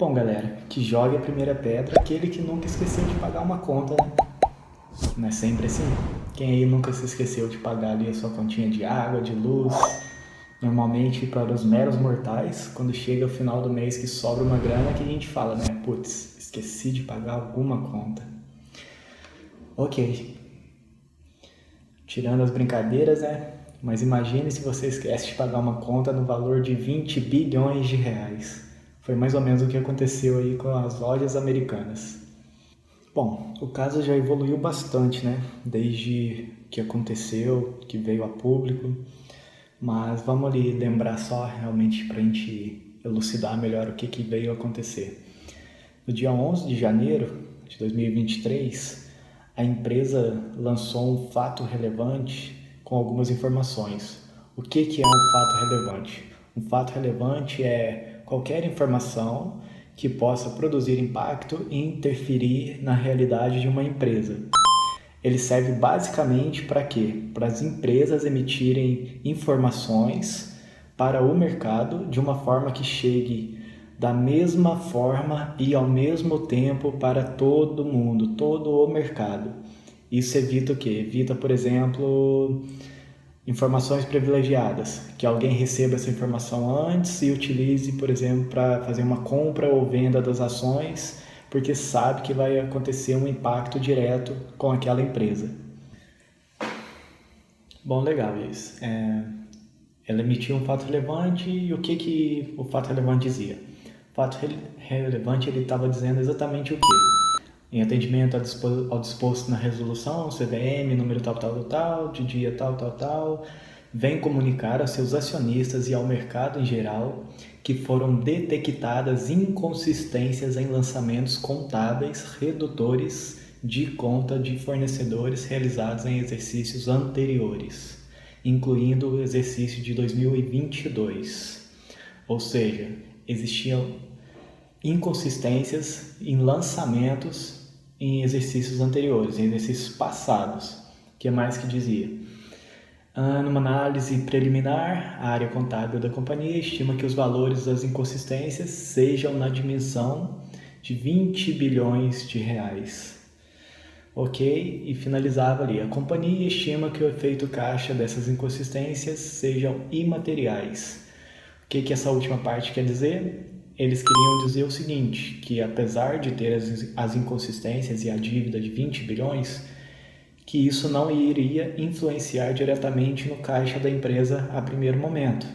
Bom, galera, que jogue a primeira pedra aquele que nunca esqueceu de pagar uma conta, né? Não é sempre assim? Quem aí nunca se esqueceu de pagar ali a sua continha de água, de luz? Normalmente, para os meros mortais, quando chega o final do mês que sobra uma grana, que a gente fala, né? Putz, esqueci de pagar alguma conta. Ok, tirando as brincadeiras, né? Mas imagine se você esquece de pagar uma conta no valor de 20 bilhões de reais. Foi mais ou menos o que aconteceu aí com as lojas americanas. Bom, o caso já evoluiu bastante, né? Desde que aconteceu, que veio a público. Mas vamos ali lembrar só realmente para a gente elucidar melhor o que veio a acontecer. No dia 11 de janeiro de 2023, a empresa lançou um fato relevante com algumas informações. O que é um fato relevante? Um fato relevante é qualquer informação que possa produzir impacto e interferir na realidade de uma empresa. Ele serve basicamente para quê? Para as empresas emitirem informações para o mercado de uma forma que chegue da mesma forma e ao mesmo tempo para todo mundo, todo o mercado. Isso evita o quê? Evita, por exemplo, informações privilegiadas, que alguém receba essa informação antes e utilize, por exemplo, para fazer uma compra ou venda das ações, porque sabe que vai acontecer um impacto direto com aquela empresa. Bom, legal isso. Ela emitiu um fato relevante e o que o fato relevante dizia? O fato relevante ele estava dizendo exatamente o quê? Em atendimento ao disposto na resolução, CVM, número tal, tal, tal, de dia tal, tal, tal, vem comunicar a seus acionistas e ao mercado em geral que foram detectadas inconsistências em lançamentos contábeis redutores de conta de fornecedores realizados em exercícios anteriores, incluindo o exercício de 2022. Ou seja, existiam inconsistências em lançamentos em exercícios anteriores, em exercícios passados. O que mais que dizia? Numa análise preliminar, a área contábil da companhia estima que os valores das inconsistências sejam na dimensão de 20 bilhões de reais. Ok? E finalizava ali. A companhia estima que o efeito caixa dessas inconsistências sejam imateriais. O que essa última parte quer dizer? Eles queriam dizer o seguinte, que apesar de ter as inconsistências e a dívida de 20 bilhões, que isso não iria influenciar diretamente no caixa da empresa a primeiro momento,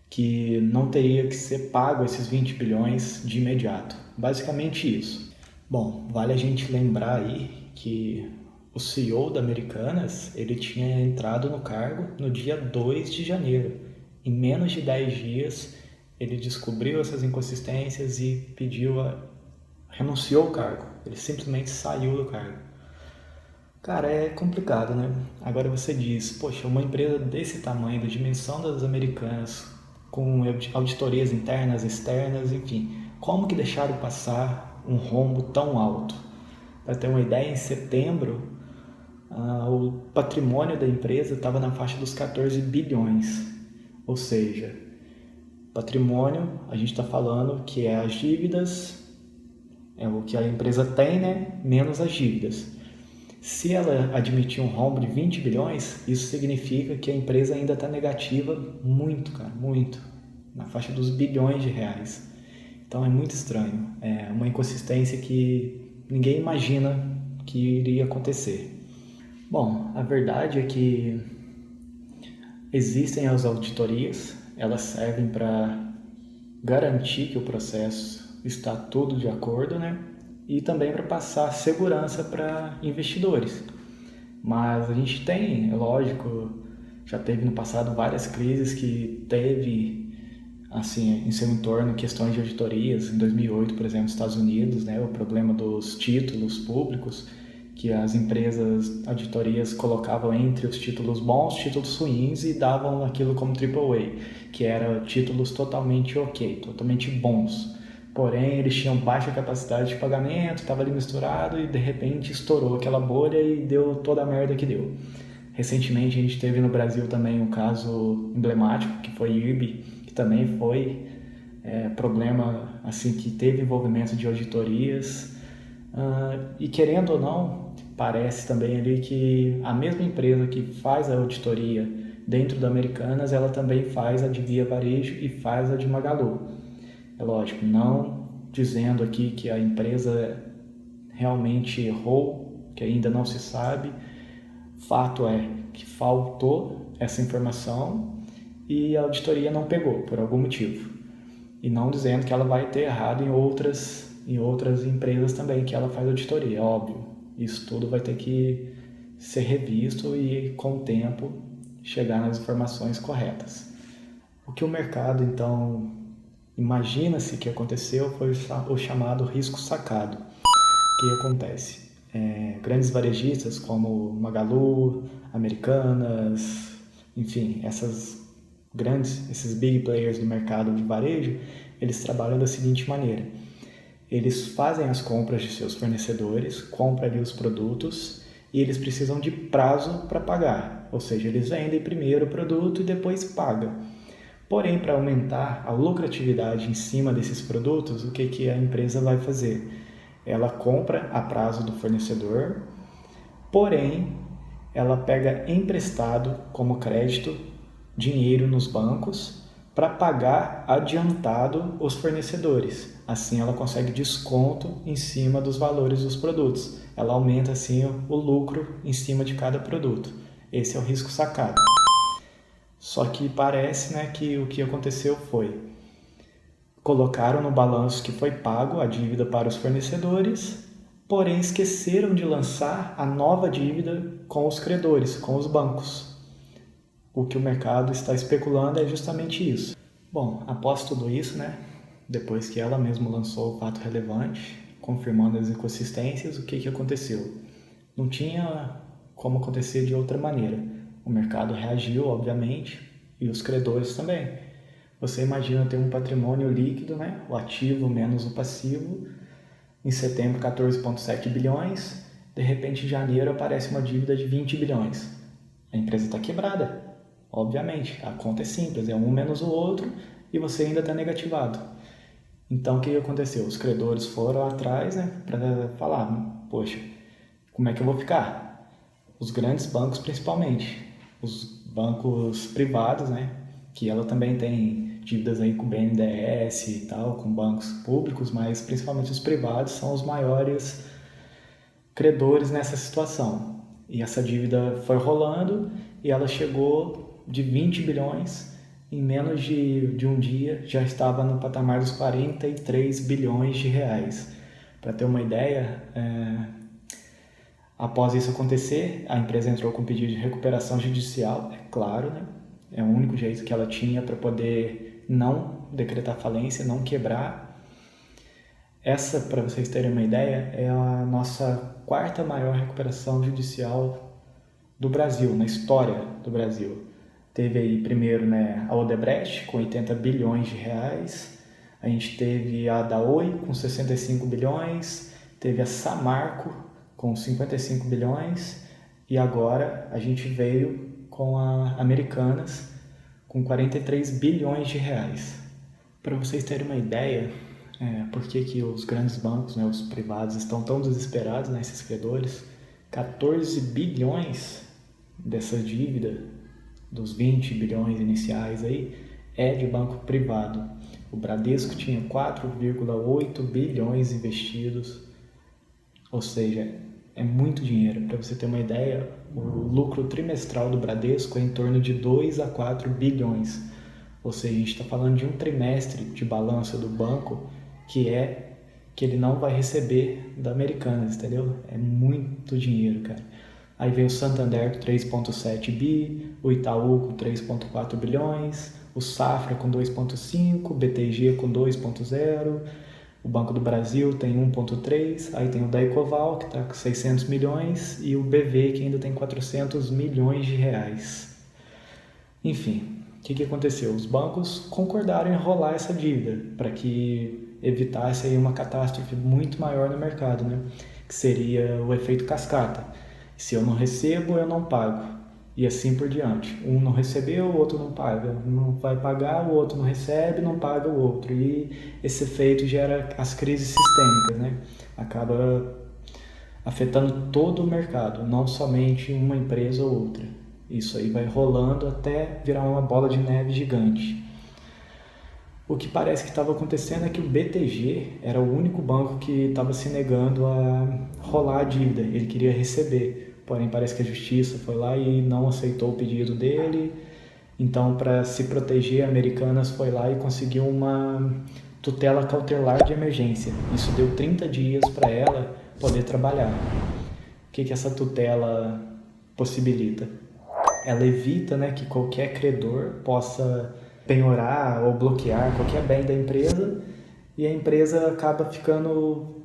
que não teria que ser pago esses 20 bilhões de imediato. Basicamente isso. Bom, vale a gente lembrar aí que o CEO da Americanas, ele tinha entrado no cargo no dia 2 de janeiro. Em menos de 10 dias, ele descobriu essas inconsistências e renunciou ao cargo. Ele simplesmente saiu do cargo. Cara, é complicado, né? Agora você diz, poxa, uma empresa desse tamanho, da dimensão das Americanas, com auditorias internas, externas, enfim, como que deixaram passar um rombo tão alto? Para ter uma ideia, em setembro, o patrimônio da empresa estava na faixa dos 14 bilhões. Ou seja, patrimônio, a gente está falando que é as dívidas, é o que a empresa tem, né? Menos as dívidas. Se ela admitir um rombo de 20 bilhões, isso significa que a empresa ainda está negativa muito, cara, muito. Na faixa dos bilhões de reais. Então é muito estranho. É uma inconsistência que ninguém imagina que iria acontecer. Bom, a verdade é que existem as auditorias, elas servem para garantir que o processo está tudo de acordo, né? E também para passar segurança para investidores. Mas a gente tem, é lógico, já teve no passado várias crises que teve assim em seu entorno questões de auditorias. Em 2008, por exemplo, nos Estados Unidos, né, o problema dos títulos públicos, que as empresas auditorias colocavam entre os títulos bons, títulos ruins e davam aquilo como AAA, que eram títulos totalmente ok, totalmente bons. Porém, eles tinham baixa capacidade de pagamento, estava ali misturado e de repente estourou aquela bolha e deu toda a merda que deu. Recentemente a gente teve no Brasil também um caso emblemático, que foi IRB, que também foi problema assim que teve envolvimento de auditorias. E querendo ou não, parece também ali que a mesma empresa que faz a auditoria dentro da Americanas, ela também faz a de Via Varejo e faz a de Magalu. É lógico, não dizendo aqui que a empresa realmente errou, que ainda não se sabe. Fato é que faltou essa informação e a auditoria não pegou por algum motivo. E não dizendo que ela vai ter errado em outras empresas também que ela faz auditoria, é óbvio. Isso tudo vai ter que ser revisto e, com o tempo, chegar nas informações corretas. O que o mercado, então, imagina-se que aconteceu foi o chamado risco sacado. O que acontece? Grandes varejistas como Magalu, Americanas, enfim, esses big players do mercado de varejo, eles trabalham da seguinte maneira: eles fazem as compras de seus fornecedores, compram ali os produtos e eles precisam de prazo para pagar, ou seja, eles vendem primeiro o produto e depois pagam. Porém, para aumentar a lucratividade em cima desses produtos, o que a empresa vai fazer? Ela compra a prazo do fornecedor, porém, ela pega emprestado como crédito dinheiro nos bancos para pagar adiantado os fornecedores. Assim, ela consegue desconto em cima dos valores dos produtos. Ela aumenta, assim, o lucro em cima de cada produto. Esse é o risco sacado. Só que parece, né, que o que aconteceu foi: colocaram no balanço que foi pago a dívida para os fornecedores, porém esqueceram de lançar a nova dívida com os credores, com os bancos. O que o mercado está especulando é justamente isso. Bom, após tudo isso, né, depois que ela mesma lançou o fato relevante, confirmando as inconsistências, o que aconteceu? Não tinha como acontecer de outra maneira. O mercado reagiu, obviamente, e os credores também. Você imagina ter um patrimônio líquido, né? O ativo menos o passivo, em setembro 14,7 bilhões, de repente em janeiro aparece uma dívida de 20 bilhões. A empresa está quebrada, obviamente, a conta é simples, é um menos o outro e você ainda está negativado. Então o que aconteceu? Os credores foram atrás, né, para falar: poxa, como é que eu vou ficar? Os grandes bancos principalmente, os bancos privados, né, que ela também tem dívidas aí com o BNDES e tal, com bancos públicos, mas principalmente os privados são os maiores credores nessa situação. E essa dívida foi rolando e ela chegou de 20 bilhões, em menos de um dia já estava no patamar dos 43 bilhões de reais. Para ter uma ideia, após isso acontecer, a empresa entrou com pedido de recuperação judicial, é claro, né? É o único jeito que ela tinha para poder não decretar falência, não quebrar. Essa, para vocês terem uma ideia, é a nossa quarta maior recuperação judicial do Brasil, na história do Brasil. Teve aí primeiro, né, a Odebrecht, com 80 bilhões de reais. A gente teve a da Oi, com 65 bilhões. Teve a Samarco, com 55 bilhões. E agora a gente veio com a Americanas, com 43 bilhões de reais. Para vocês terem uma ideia, por que os grandes bancos, né, os privados, estão tão desesperados, né, esses credores, 14 bilhões dessa dívida, dos 20 bilhões iniciais aí, é de banco privado. O Bradesco tinha 4,8 bilhões investidos, ou seja, é muito dinheiro. Para você ter uma ideia, o lucro trimestral do Bradesco é em torno de 2 a 4 bilhões. Ou seja, a gente está falando de um trimestre de balanço do banco que ele não vai receber da Americanas, entendeu? É muito dinheiro, cara. Aí vem o Santander com 3,7 bi, o Itaú com 3,4 bilhões, o Safra com 2,5, o BTG com 2,0, o Banco do Brasil tem 1,3, aí tem o Daicoval, que está com 600 milhões, e o BV, que ainda tem 400 milhões de reais. Enfim, o que aconteceu? Os bancos concordaram em rolar essa dívida, para que evitasse aí uma catástrofe muito maior no mercado, né? Que seria o efeito cascata. Se eu não recebo, eu não pago. E assim por diante. Um não recebeu, o outro não paga. Um não vai pagar, o outro não recebe, não paga o outro. E esse efeito gera as crises sistêmicas, né? Acaba afetando todo o mercado, não somente uma empresa ou outra. Isso aí vai rolando até virar uma bola de neve gigante. O que parece que estava acontecendo é que o BTG era o único banco que estava se negando a rolar a dívida, ele queria receber, porém parece que a justiça foi lá e não aceitou o pedido dele, então para se proteger a Americanas foi lá e conseguiu uma tutela cautelar de emergência, isso deu 30 dias para ela poder trabalhar. O que essa tutela possibilita? Ela evita, né, que qualquer credor possa penhorar ou bloquear qualquer bem da empresa e a empresa acaba ficando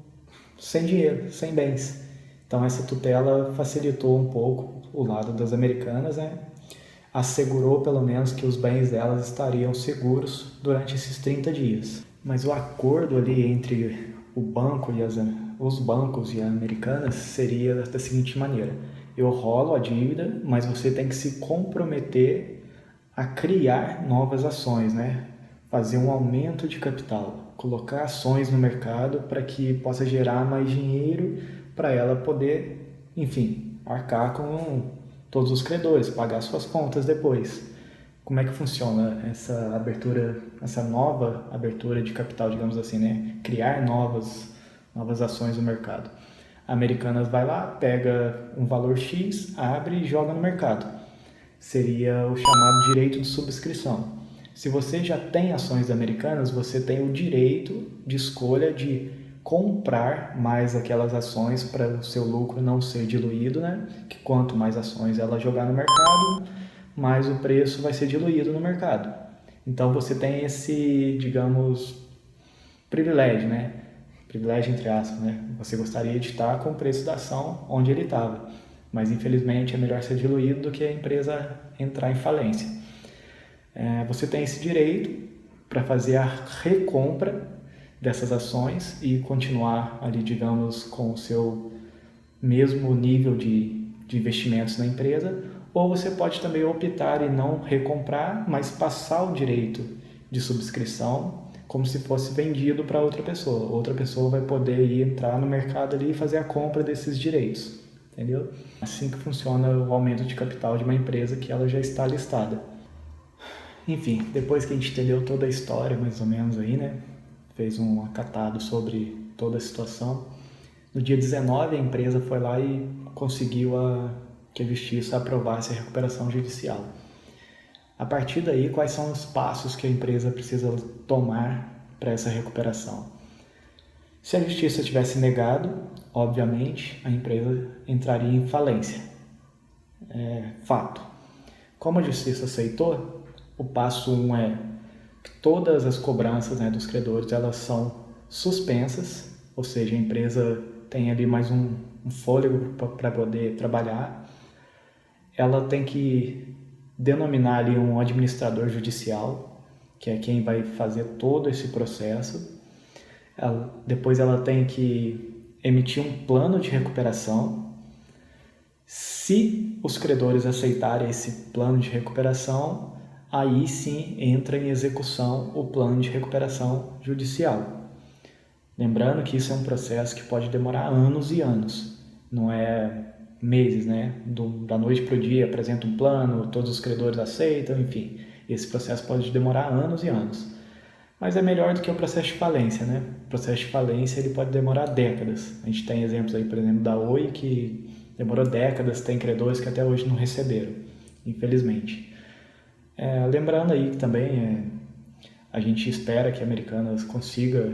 sem dinheiro, sem bens. Então essa tutela facilitou um pouco o lado das Americanas, né? Assegurou pelo menos que os bens delas estariam seguros durante esses 30 dias. Mas o acordo ali entre o banco e os bancos e a Americanas seria da seguinte maneira: eu rolo a dívida, mas você tem que se comprometer a criar novas ações, né? Fazer um aumento de capital, colocar ações no mercado para que possa gerar mais dinheiro para ela poder, enfim, arcar com todos os credores, pagar suas contas depois. Como é que funciona essa abertura, essa nova abertura de capital, digamos assim, né? Criar novas ações no mercado. A Americanas vai lá, pega um valor X, abre e joga no mercado. Seria o chamado direito de subscrição. Se você já tem ações da Americanas, você tem o direito de escolha de comprar mais aquelas ações para o seu lucro não ser diluído, né? Que quanto mais ações ela jogar no mercado, mais o preço vai ser diluído no mercado. Então você tem esse, digamos, privilégio, né? Privilégio entre aspas, né? Você gostaria de estar com o preço da ação onde ele estava, mas infelizmente é melhor ser diluído do que a empresa entrar em falência. Você tem esse direito para fazer a recompra dessas ações e continuar ali, digamos, com o seu mesmo nível de investimentos na empresa, ou você pode também optar em não recomprar, mas passar o direito de subscrição como se fosse vendido para outra pessoa. Outra pessoa vai poder ir entrar no mercado ali e fazer a compra desses direitos, entendeu? Assim que funciona o aumento de capital de uma empresa que ela já está listada. Enfim, depois que a gente entendeu toda a história, mais ou menos aí, né? Fez um acatado sobre toda a situação. No dia 19, a empresa foi lá e conseguiu que a justiça aprovasse a recuperação judicial. A partir daí, quais são os passos que a empresa precisa tomar para essa recuperação? Se a justiça tivesse negado, obviamente, a empresa entraria em falência. Fato. Como a justiça aceitou, o passo 1 é que todas as cobranças, né, dos credores elas são suspensas, ou seja, a empresa tem ali mais um fôlego para poder trabalhar. Ela tem que denominar ali um administrador judicial, que é quem vai fazer todo esse processo. Depois ela tem que emitir um plano de recuperação. Se os credores aceitarem esse plano de recuperação, aí sim entra em execução o plano de recuperação judicial. Lembrando que isso é um processo que pode demorar anos e anos, não é meses, né? Da noite para o dia apresenta um plano, todos os credores aceitam, enfim. Esse processo pode demorar anos e anos. Mas é melhor do que o processo de falência, né? O processo de falência ele pode demorar décadas. A gente tem exemplos aí, por exemplo, da Oi, que demorou décadas, tem credores que até hoje não receberam, infelizmente. Lembrando aí que também a gente espera que a Americanas consiga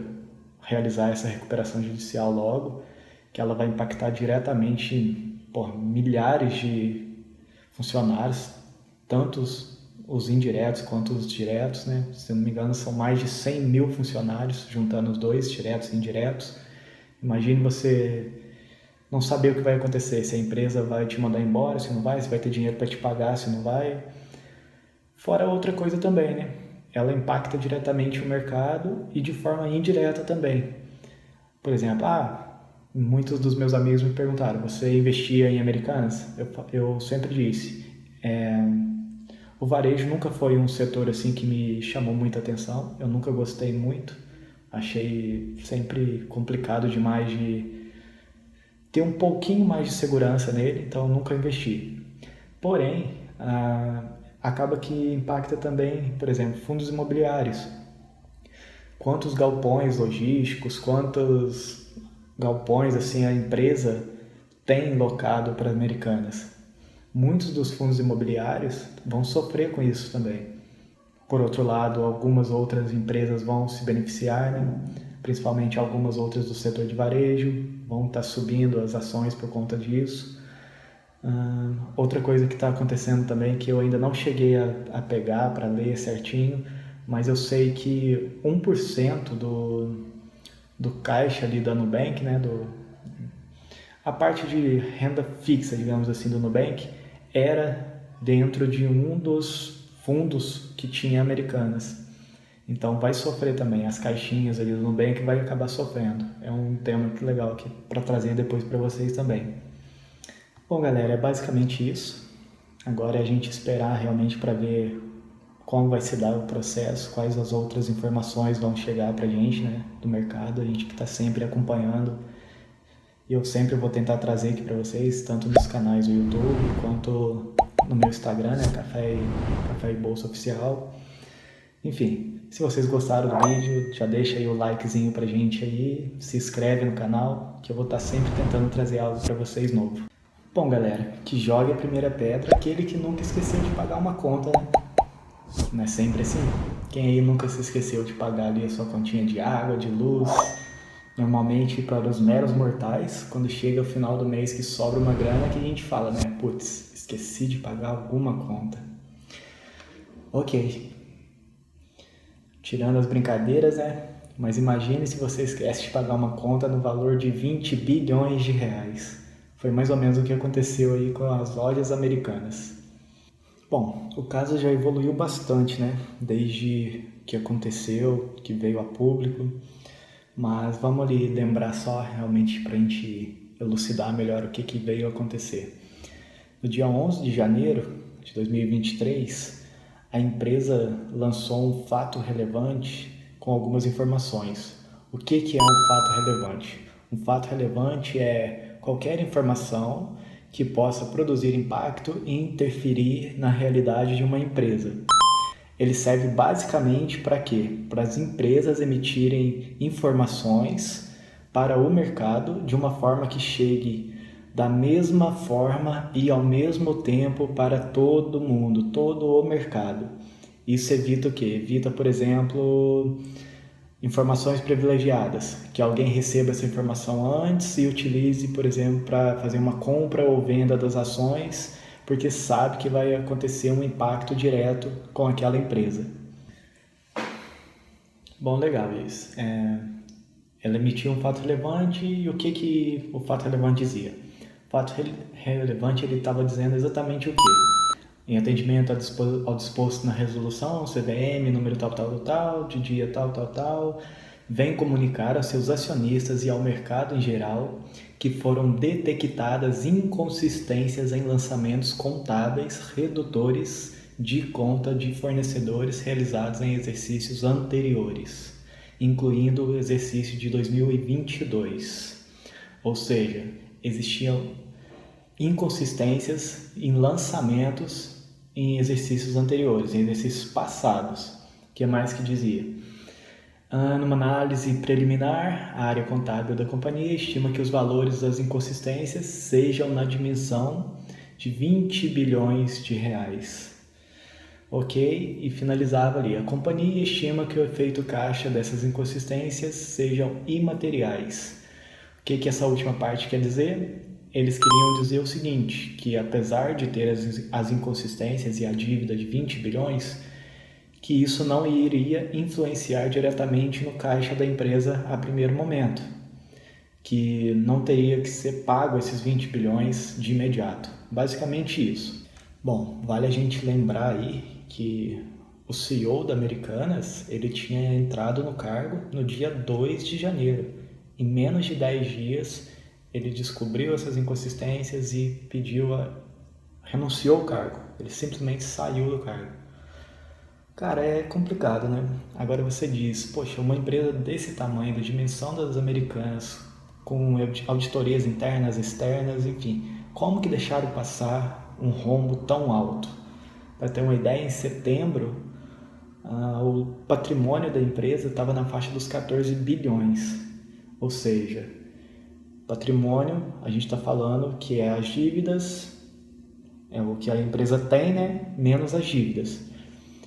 realizar essa recuperação judicial logo, que ela vai impactar diretamente milhares de funcionários, tanto os indiretos quanto os diretos, né? Se não me engano, são mais de 100 mil funcionários, juntando os dois, diretos e indiretos. Imagine você não saber o que vai acontecer, se a empresa vai te mandar embora, se não vai, se vai ter dinheiro para te pagar, se não vai. Fora outra coisa também, né? Ela impacta diretamente o mercado e de forma indireta também. Por exemplo, muitos dos meus amigos me perguntaram, você investia em Americanas? Eu sempre disse, O varejo nunca foi um setor assim que me chamou muita atenção, eu nunca gostei muito, achei sempre complicado demais de ter um pouquinho mais de segurança nele, então eu nunca investi. Porém, acaba que impacta também, por exemplo, fundos imobiliários. Quantos galpões logísticos, quantos galpões assim a empresa tem locado para Americanas. Muitos dos fundos imobiliários vão sofrer com isso também. Por outro lado, algumas outras empresas vão se beneficiar, né? Principalmente algumas outras do setor de varejo, vão estar subindo as ações por conta disso. Outra coisa que está acontecendo também, que eu ainda não cheguei a pegar para ler certinho, mas eu sei que 1% do caixa ali da Nubank, né, a parte de renda fixa, digamos assim, do Nubank, era dentro de um dos fundos que tinha Americanas. Então vai sofrer também, as caixinhas ali do Nubank vai acabar sofrendo. É um tema que legal aqui para trazer depois para vocês também. Bom, galera, é basicamente isso. Agora é a gente esperar realmente para ver como vai se dar o processo, quais as outras informações vão chegar para a gente, né, do mercado, a gente que está sempre acompanhando. E eu sempre vou tentar trazer aqui para vocês, tanto nos canais do YouTube, quanto no meu Instagram, né, Café e Bolsa Oficial. Enfim, se vocês gostaram do vídeo, já deixa aí o likezinho pra gente aí, se inscreve no canal, que eu vou estar sempre tentando trazer algo para vocês novo. Bom, galera, que jogue a primeira pedra aquele que nunca esqueceu de pagar uma conta, né? Não é sempre assim? Quem aí nunca se esqueceu de pagar ali a sua continha de água, de luz? Normalmente, para os meros mortais, quando chega o final do mês que sobra uma grana, que a gente fala, né? Putz, esqueci de pagar alguma conta. Ok. Tirando as brincadeiras, né? Mas imagine se você esquece de pagar uma conta no valor de 20 bilhões de reais. Foi mais ou menos o que aconteceu aí com as lojas americanas. Bom, o caso já evoluiu bastante, né? Desde que aconteceu, que veio a público. Mas vamos ali lembrar só realmente para a gente elucidar melhor o que veio a acontecer. No dia 11 de janeiro de 2023, a empresa lançou um fato relevante com algumas informações. O que é um fato relevante? Um fato relevante é qualquer informação que possa produzir impacto e interferir na realidade de uma empresa. Ele serve basicamente para quê? Para as empresas emitirem informações para o mercado de uma forma que chegue da mesma forma e ao mesmo tempo para todo mundo, todo o mercado. Isso evita o quê? Evita, por exemplo, informações privilegiadas, que alguém receba essa informação antes e utilize, por exemplo, para fazer uma compra ou venda das ações, porque sabe que vai acontecer um impacto direto com aquela empresa. Bom, legal isso. Ela emitiu um fato relevante e o que o fato relevante dizia? O fato relevante ele estava dizendo exatamente o quê? Em atendimento ao disposto na resolução, CVM, número tal, de dia tal, vem comunicar aos seus acionistas e ao mercado em geral que foram detectadas inconsistências em lançamentos contábeis redutores de conta de fornecedores realizados em exercícios anteriores, incluindo o exercício de 2022. Ou seja, existiam inconsistências em lançamentos em exercícios anteriores, em exercícios passados. O que mais que dizia? Numa análise preliminar, a área contábil da companhia estima que os valores das inconsistências sejam na dimensão de 20 bilhões de reais. Ok? E finalizava ali. A companhia estima que o efeito caixa dessas inconsistências sejam imateriais. O que essa última parte quer dizer? Eles queriam dizer o seguinte, que apesar de ter as inconsistências e a dívida de 20 bilhões, que isso não iria influenciar diretamente no caixa da empresa a primeiro momento, que não teria que ser pago esses 20 bilhões de imediato. Basicamente isso. Bom, vale a gente lembrar aí que o CEO da Americanas, ele tinha entrado no cargo no dia 2 de janeiro. Em menos de 10 dias, ele descobriu essas inconsistências e renunciou ao cargo. Ele simplesmente saiu do cargo. Cara, é complicado, né? Agora você diz, poxa, uma empresa desse tamanho, da dimensão das americanas, com auditorias internas, externas, enfim, como que deixaram passar um rombo tão alto? Para ter uma ideia, em setembro, o patrimônio da empresa estava na faixa dos 14 bilhões. Ou seja, patrimônio, a gente está falando que é as dívidas, é o que a empresa tem, né? Menos as dívidas.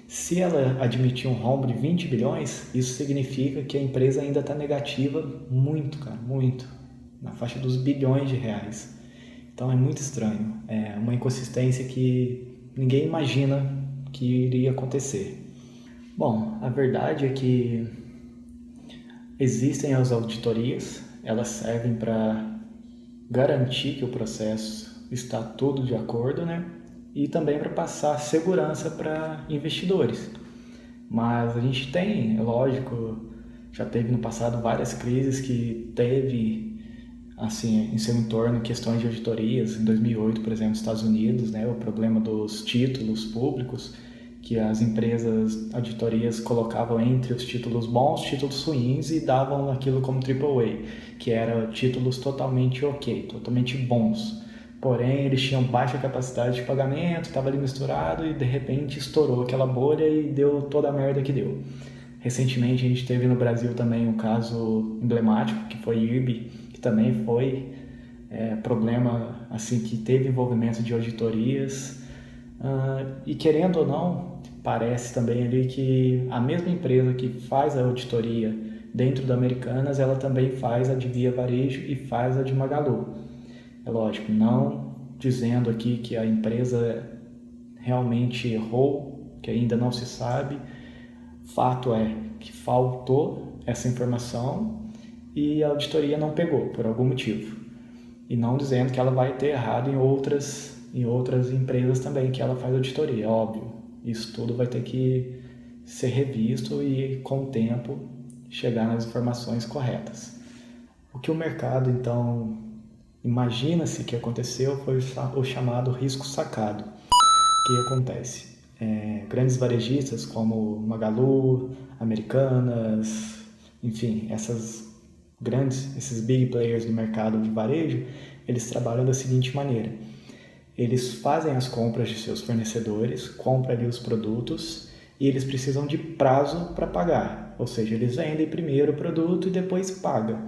Se ela admitir um rombo de 20 bilhões, isso significa que a empresa ainda está negativa muito, cara, muito. Na faixa dos bilhões de reais. Então é muito estranho. É uma inconsistência que ninguém imagina que iria acontecer. Bom, a verdade é que existem as auditorias, elas servem para garantir que o processo está tudo de acordo, né? E também para passar segurança para investidores. Mas a gente tem, é lógico, já teve no passado várias crises que teve assim em seu entorno questões de auditorias. Em 2008, por exemplo, nos Estados Unidos, né, o problema dos títulos públicos, que as empresas auditorias colocavam entre os títulos bons, títulos ruins e davam aquilo como AAA, que eram títulos totalmente ok, totalmente bons. Porém, eles tinham baixa capacidade de pagamento, estava ali misturado e de repente estourou aquela bolha e deu toda a merda que deu. Recentemente a gente teve no Brasil também um caso emblemático, que foi IRB, que também foi problema assim que teve envolvimento de auditorias. E querendo ou não, parece também ali que a mesma empresa que faz a auditoria dentro da Americanas, ela também faz a de Via Varejo e faz a de Magalu. É lógico, não dizendo aqui que a empresa realmente errou, que ainda não se sabe. Fato é que faltou essa informação e a auditoria não pegou, por algum motivo. E não dizendo que ela vai ter errado em outras empresas também que ela faz auditoria, óbvio. Isso tudo vai ter que ser revisto e, com o tempo, chegar nas informações corretas. O que o mercado, então, imagina-se que aconteceu foi o chamado risco sacado. O que acontece? Grandes varejistas como Magalu, Americanas, enfim, esses big players do mercado de varejo, eles trabalham da seguinte maneira: eles fazem as compras de seus fornecedores, compram ali os produtos e eles precisam de prazo para pagar, ou seja, eles vendem primeiro o produto e depois pagam.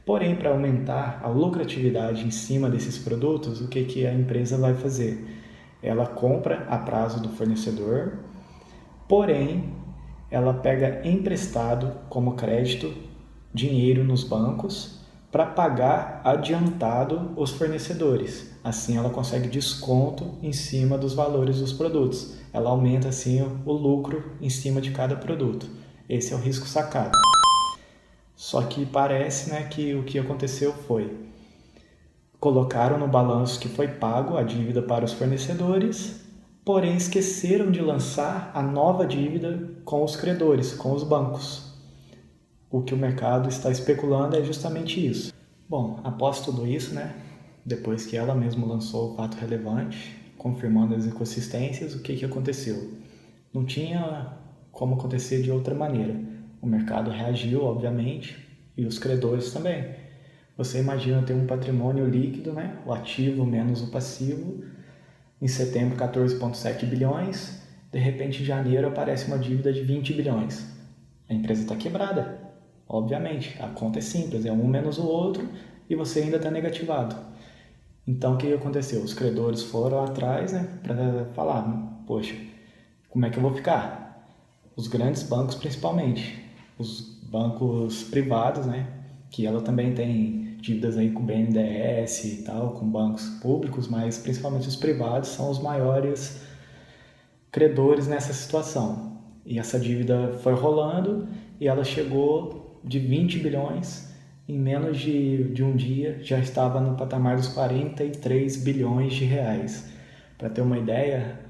Porém, para aumentar a lucratividade em cima desses produtos, o que a empresa vai fazer? Ela compra a prazo do fornecedor, porém, ela pega emprestado como crédito dinheiro nos bancos para pagar adiantado os fornecedores. Assim, ela consegue desconto em cima dos valores dos produtos. Ela aumenta, assim, o lucro em cima de cada produto. Esse é o risco sacado. Só que parece, né, que o que aconteceu foi: colocaram no balanço que foi pago a dívida para os fornecedores, porém esqueceram de lançar a nova dívida com os credores, com os bancos. O que o mercado está especulando é justamente isso. Bom, após tudo isso, né, depois que ela mesma lançou o fato relevante, confirmando as inconsistências, o que aconteceu? Não tinha como acontecer de outra maneira. O mercado reagiu, obviamente, e os credores também. Você imagina ter um patrimônio líquido, né? O ativo menos o passivo. Em setembro, 14,7 bilhões. De repente, em janeiro, aparece uma dívida de 20 bilhões. A empresa está quebrada. Obviamente, a conta é simples, é um menos o outro e você ainda está negativado. Então, o que aconteceu? Os credores foram atrás, né, para falar: poxa, como é que eu vou ficar? Os grandes bancos, principalmente. Os bancos privados, né, que ela também tem dívidas aí com o BNDES e tal, com bancos públicos, mas principalmente os privados são os maiores credores nessa situação. E essa dívida foi rolando e ela chegou de 20 bilhões, em menos de um dia já estava no patamar dos 43 bilhões de reais. Para ter uma ideia,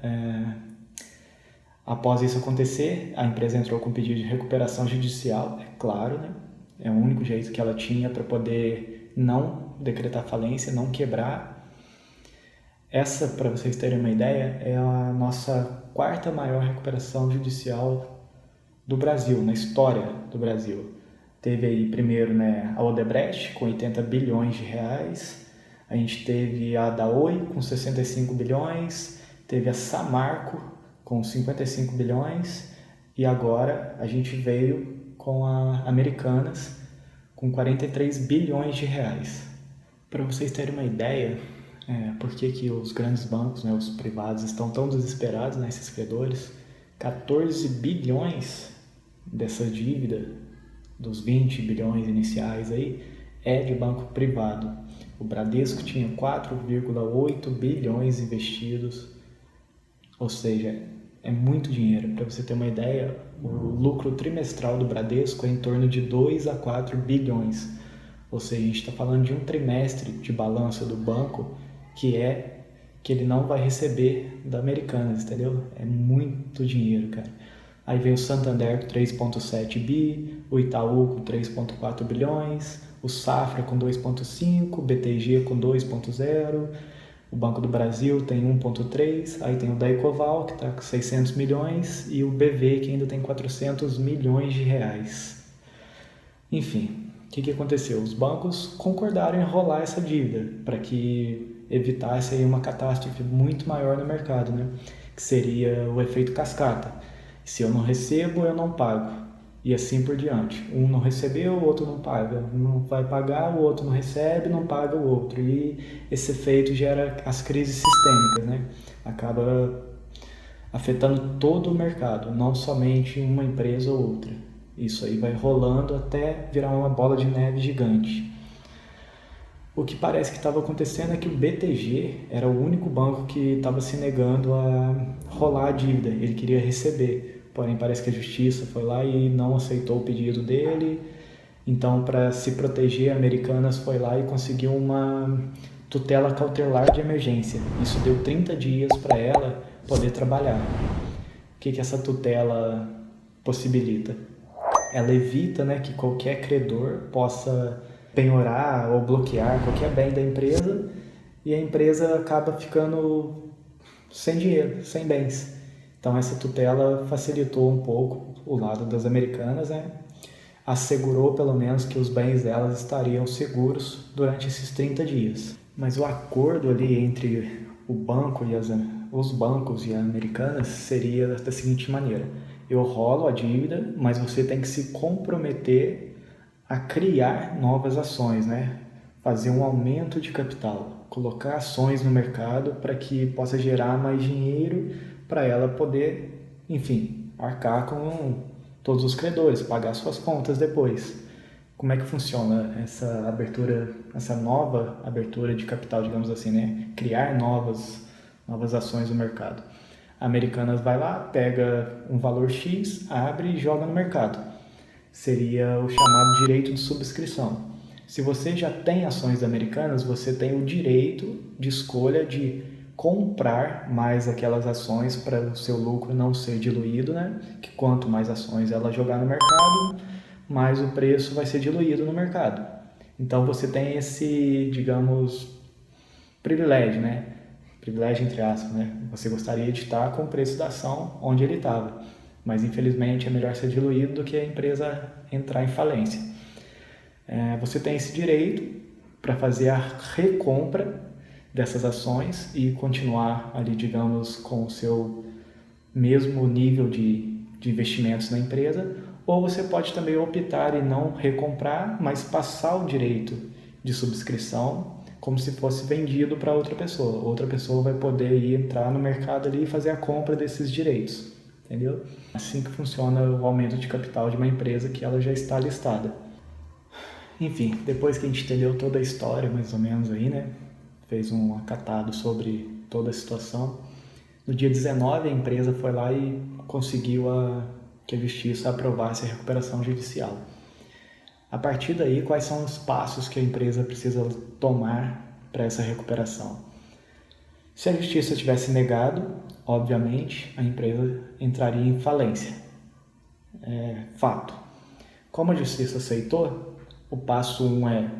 após isso acontecer, a empresa entrou com pedido de recuperação judicial, é claro, né? É o único jeito que ela tinha para poder não decretar falência, não quebrar. Essa, para vocês terem uma ideia, é a nossa quarta maior recuperação judicial do Brasil, na história do Brasil. Teve aí primeiro, né, a Odebrecht com 80 bilhões de reais, a gente teve a da Oi com 65 bilhões, teve a Samarco com 55 bilhões e agora a gente veio com a Americanas com 43 bilhões de reais. Para vocês terem uma ideia, por que os grandes bancos, né, os privados, estão tão desesperados, né, esses credores, 14 bilhões dessa dívida, dos 20 bilhões iniciais aí, é de banco privado. O Bradesco tinha 4,8 bilhões investidos, ou seja, é muito dinheiro. Para você ter uma ideia, o lucro trimestral do Bradesco é em torno de 2 a 4 bilhões. Ou seja, a gente está falando de um trimestre de balanço do banco que ele não vai receber da Americanas, entendeu? É muito dinheiro, cara. Aí vem o Santander com 3,7 bi, o Itaú com 3,4 bilhões, o Safra com 2,5, o BTG com 2,0, o Banco do Brasil tem 1,3, aí tem o Daicoval que está com 600 milhões e o BV que ainda tem 400 milhões de reais. Enfim, o que aconteceu? Os bancos concordaram em rolar essa dívida para que evitasse aí uma catástrofe muito maior no mercado, né? Que seria o efeito cascata. Se eu não recebo, eu não pago. E assim por diante. Um não recebeu, o outro não paga. Um não vai pagar, o outro não recebe, não paga o outro. E esse efeito gera as crises sistêmicas, né? Acaba afetando todo o mercado, não somente uma empresa ou outra. Isso aí vai rolando até virar uma bola de neve gigante. O que parece que estava acontecendo é que o BTG era o único banco que estava se negando a rolar a dívida. Ele queria receber, porém parece que a justiça foi lá e não aceitou o pedido dele. Então, para se proteger, a Americanas foi lá e conseguiu uma tutela cautelar de emergência. Isso deu 30 dias para ela poder trabalhar. O que essa tutela possibilita? Ela evita, né, que qualquer credor possa penhorar ou bloquear qualquer bem da empresa e a empresa acaba ficando sem dinheiro, sem bens. Então essa tutela facilitou um pouco o lado das Americanas, né? Assegurou pelo menos que os bens delas estariam seguros durante esses 30 dias. Mas o acordo ali entre o banco e os bancos e a Americanas seria da seguinte maneira: eu rolo a dívida, mas você tem que se comprometer a criar novas ações, né? Fazer um aumento de capital, colocar ações no mercado para que possa gerar mais dinheiro para ela poder, enfim, arcar com todos os credores, pagar suas contas depois. Como é que funciona essa abertura, essa nova abertura de capital, digamos assim, né? Criar novas ações no mercado. A Americanas vai lá, pega um valor X, abre e joga no mercado. Seria o chamado direito de subscrição. Se você já tem ações Americanas, você tem o direito de escolha de comprar mais aquelas ações para o seu lucro não ser diluído, né? Que quanto mais ações ela jogar no mercado, mais o preço vai ser diluído no mercado. Então você tem esse, digamos, privilégio, né? Privilégio entre aspas, né? Você gostaria de estar com o preço da ação onde ele estava, mas infelizmente é melhor ser diluído do que a empresa entrar em falência. Você tem esse direito para fazer a recompra dessas ações e continuar ali, digamos, com o seu mesmo nível de investimentos na empresa, ou você pode também optar em não recomprar, mas passar o direito de subscrição como se fosse vendido para outra pessoa. Outra pessoa vai poder ir entrar no mercado ali e fazer a compra desses direitos, entendeu? Assim que funciona o aumento de capital de uma empresa que ela já está listada. Enfim, depois que a gente entendeu toda a história, mais ou menos aí, né? Fez um acatado sobre toda a situação. No dia 19, a empresa foi lá e conseguiu que a justiça aprovasse a recuperação judicial. A partir daí, quais são os passos que a empresa precisa tomar para essa recuperação? Se a justiça tivesse negado, obviamente, a empresa entraria em falência. Fato. Como a justiça aceitou, o passo 1 é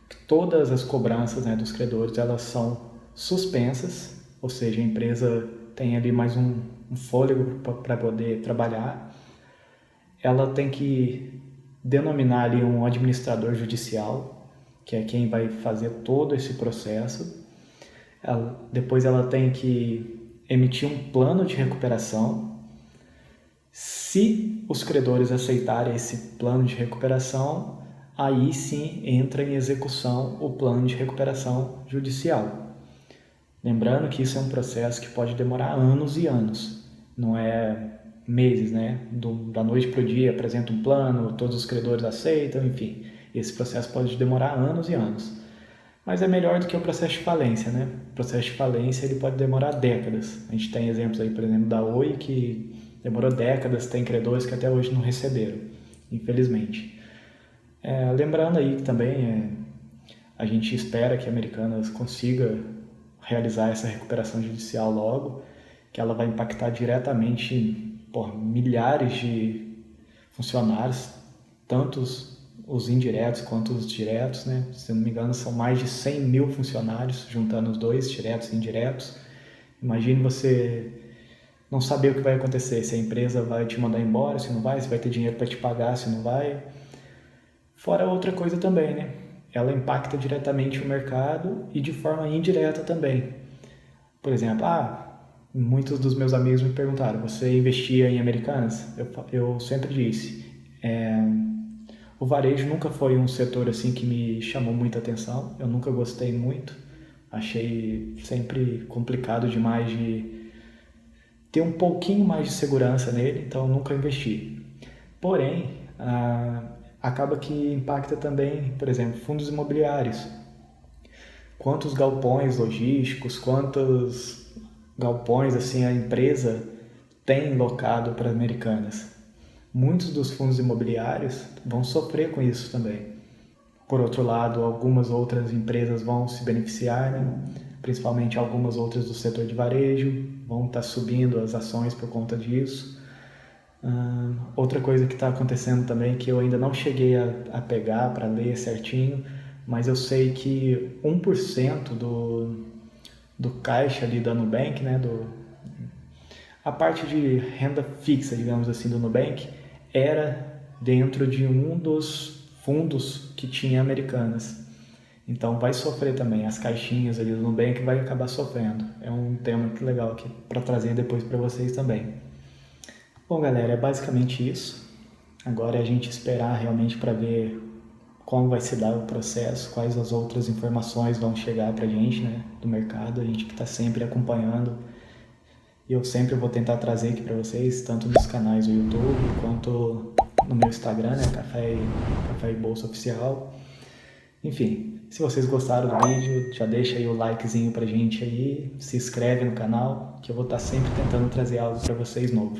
que todas as cobranças, né, dos credores elas são suspensas, ou seja, a empresa tem ali mais um fôlego para poder trabalhar. Ela tem que denominar ali um administrador judicial, que é quem vai fazer todo esse processo. Depois ela tem que emitir um plano de recuperação. Se os credores aceitarem esse plano de recuperação, aí sim entra em execução o plano de recuperação judicial. Lembrando que isso é um processo que pode demorar anos e anos, não é meses, né? Da noite para o dia apresenta um plano, todos os credores aceitam, enfim. Esse processo pode demorar anos e anos. Mas é melhor do que o processo de falência, né? O processo de falência ele pode demorar décadas. A gente tem exemplos aí, por exemplo, da Oi, que demorou décadas, tem credores que até hoje não receberam, infelizmente. Lembrando aí que também a gente espera que a Americanas consiga realizar essa recuperação judicial logo, que ela vai impactar diretamente milhares de funcionários, tanto os indiretos quanto os diretos, né? Se não me engano, são mais de 100 mil funcionários, juntando os dois, diretos e indiretos. Imagine você não saber o que vai acontecer, se a empresa vai te mandar embora, se não vai, se vai ter dinheiro para te pagar, se não vai. Fora outra coisa também, né? Ela impacta diretamente o mercado e de forma indireta também. Por exemplo, muitos dos meus amigos me perguntaram, você investia em Americanas? Eu sempre disse, o varejo nunca foi um setor assim que me chamou muita atenção, eu nunca gostei muito, achei sempre complicado demais de ter um pouquinho mais de segurança nele, então nunca investi. Porém, acaba que impacta também, por exemplo, fundos imobiliários. Quantos galpões logísticos, quantos galpões assim a empresa tem locado para Americanas. Muitos dos fundos imobiliários vão sofrer com isso também. Por outro lado, algumas outras empresas vão se beneficiar, né? Principalmente algumas outras do setor de varejo, vão estar subindo as ações por conta disso. Outra coisa que está acontecendo também, que eu ainda não cheguei a pegar para ler certinho, mas eu sei que 1% do caixa ali da Nubank, né, a parte de renda fixa, digamos assim, do Nubank, era dentro de um dos fundos que tinha Americanas. Então vai sofrer também, as caixinhas ali do Nubank vai acabar sofrendo. É um tema que legal aqui para trazer depois para vocês também. Bom, galera, é basicamente isso. Agora é a gente esperar realmente para ver como vai se dar o processo, quais as outras informações vão chegar para a gente, né, do mercado, a gente que está sempre acompanhando. E eu sempre vou tentar trazer aqui para vocês, tanto nos canais do YouTube, quanto no meu Instagram, né, Café e Bolsa Oficial. Enfim, se vocês gostaram do vídeo, já deixa aí o likezinho pra gente aí, se inscreve no canal, que eu vou estar sempre tentando trazer algo para vocês novo.